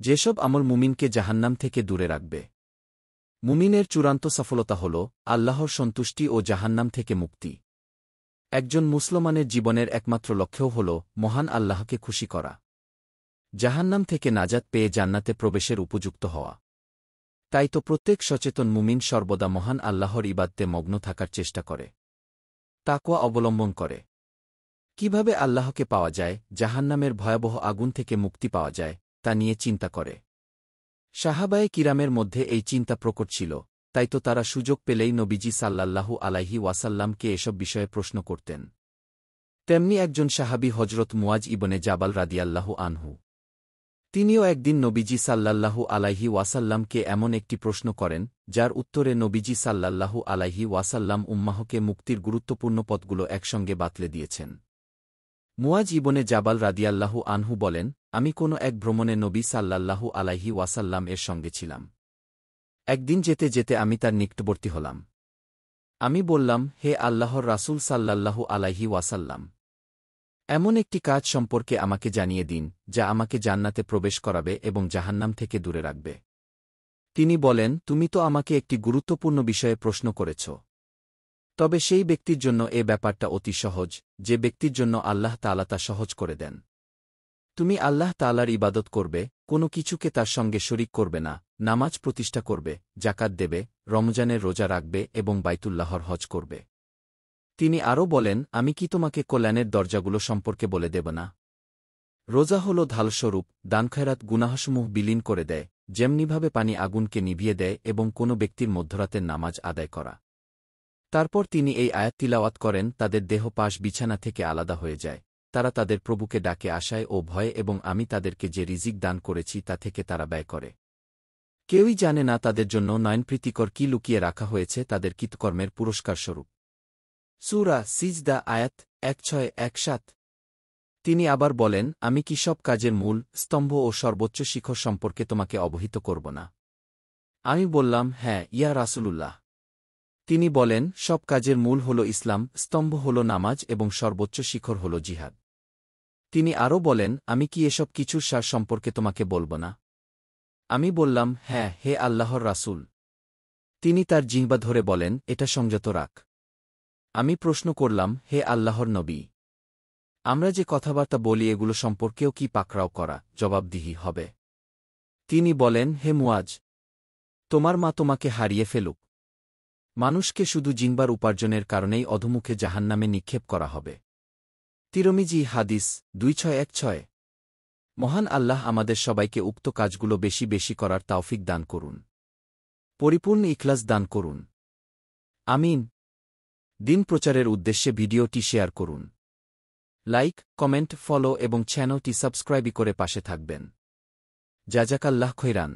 যেসব আমল মুমিনকে জাহান্নাম থেকে দূরে রাখবে। মুমিনের চূড়ান্ত সফলতা হল আল্লাহর সন্তুষ্টি ও জাহান্নাম থেকে মুক্তি। একজন মুসলমানের জীবনের একমাত্র লক্ষ্যও হল মহান আল্লাহকে খুশি করা, জাহান্নাম থেকে নাজাত পেয়ে জান্নাতে প্রবেশের উপযুক্ত হওয়া। তাই তো প্রত্যেক সচেতন মুমিন সর্বদা মহান আল্লাহর ইবাদতে মগ্ন থাকার চেষ্টা করে, তাকওয়া অবলম্বন করে। কিভাবে আল্লাহকে পাওয়া যায়, জাহান্নামের ভয়াবহ আগুন থেকে মুক্তি পাওয়া যায়, তা নিয়ে চিন্তা করে। সাহাবায়ে কিরামের মধ্যে এই চিন্তা প্রকট ছিল, তাই তো তারা সুযোগ পেলেই নবীজি সাল্লাল্লাহু আলাইহি ওয়াসাল্লামকে এসব বিষয়ে প্রশ্ন করতেন। তেমনি একজন সাহাবী হজরত মুয়াজ ইবনে জাবাল রাদিয়াল্লাহু আনহু। তিনিও একদিন নবীজি সাল্লাল্লাহু আলাইহি ওয়াসাল্লামকে এমন একটি প্রশ্ন করেন, যার উত্তরে নবীজি সাল্লাল্লাহু আলাইহি ওয়াসাল্লাম উম্মাহকে মুক্তির গুরুত্বপূর্ণ পথগুলো একসঙ্গে বাতলে দিয়েছেন। মুয়াজ ইবনে জাবাল রাদিয়াল্লাহু আনহু বলেন, আমি কোনো এক ভ্রমণে নবী সাল্লাল্লাহু আলাইহি ওয়াসাল্লাম এর সঙ্গে ছিলাম। একদিন যেতে যেতে আমি তার নিকটবর্তী হলাম। আমি বললাম, হে আল্লাহর রাসূল সাল্লাল্লাহু আলাইহি ওয়াসাল্লাম, এমন একটি কাজ সম্পর্কে আমাকে জানিয়ে দিন, যা আমাকে জান্নাতে প্রবেশ করাবে এবং জাহান্নাম থেকে দূরে রাখবে। তিনি বলেন, তুমি তো আমাকে একটি গুরুত্বপূর্ণ বিষয়ে প্রশ্ন করেছ। তবে সেই ব্যক্তির জন্য এ ব্যাপারটা অতি সহজ, যে ব্যক্তির জন্য আল্লাহ তাআলা তা সহজ করে দেন। তুমি আল্লাহ তাআলার ইবাদত করবে, কোনো কিছুকে তার সঙ্গে শরিক করবে না, নামাজ প্রতিষ্ঠা করবে, জাকাত দেবে, রমজানের রোজা রাখবে এবং বাইতুল্লাহর হজ করবে। তিনি আরও বলেন, আমি কি তোমাকে কল্যাণের দরজাগুলো সম্পর্কে বলে দেব না? রোজা হল ঢালস্বরূপ, দানখয়রাত গুনাহসমূহ বিলীন করে দেয়, যেমনিভাবে পানি আগুনকে নিভিয়ে দেয়, এবং কোনো ব্যক্তির মধ্যরাতের নামাজ আদায় করা। তারপর তিনি এই আয়াত তিলাওয়াত করেন, তাদের দেহ পাশ বিছানা থেকে আলাদা হয়ে যায়, তারা তাদের প্রভুকে ডাকে আশায় ও ভয়ে, এবং আমি তাদেরকে যে রিজিক দান করেছি তা থেকে তারা ব্যয় করে। কেউই জানে না তাদের জন্য নয়নপ্রীতিকর কি লুকিয়ে রাখা হয়েছে তাদের কৃতকর্মের পুরস্কারস্বরূপ। সূরা সিজদা আয়াত ১৬-১৭। তিনি আবার বলেন, আমি কি সব কাজের মূল, স্তম্ভ ও সর্বোচ্চ শিখর সম্পর্কে তোমাকে অবহিত করব না? আমি বললাম, হ্যাঁ ইয়া রাসূলুল্লাহ। তিনি বলেন, সব কাজের মূল হল ইসলাম, স্তম্ভ হল নামাজ এবং সর্বোচ্চ শিখর হল জিহাদ। তিনি আরও বলেন, আমি কি এসব কিছুর সার সম্পর্কে তোমাকে বলব না? আমি বললাম, হ্যাঁ হে আল্লাহর রাসূল। তিনি তার জিহ্বা ধরে বলেন, এটা সংযত রাখ। আমি প্রশ্ন করলাম, হে আল্লাহর নবী, আমরা যে কথাবার্তা বলি এগুলো সম্পর্কেও কি পাকড়াও করা, জবাবদিহি হবে? তিনি বলেন, হে মুয়াজ, তোমার মা তোমাকে হারিয়ে ফেলুক। মানুষকে শুধু জিহ্বার উপার্জনের কারণেই অধোমুখে জাহান্নামে নিক্ষেপ করা হবে। তিরমিজি হাদিস ২৬১৬। মহান আল্লাহ আমাদের সবাইকে উক্ত কাজগুলো বেশি বেশি করার তাওফিক দান করুন, পরিপূর্ণ ইখলাস দান করুন। আমিন। দিন প্রচারের উদ্দেশ্যে ভিডিওটি শেয়ার করুন। লাইক, কমেন্ট, ফলো এবং চ্যানেলটি সাবস্ক্রাইব করে পাশে থাকবেন। জাযাকাল্লাহ খৈরান।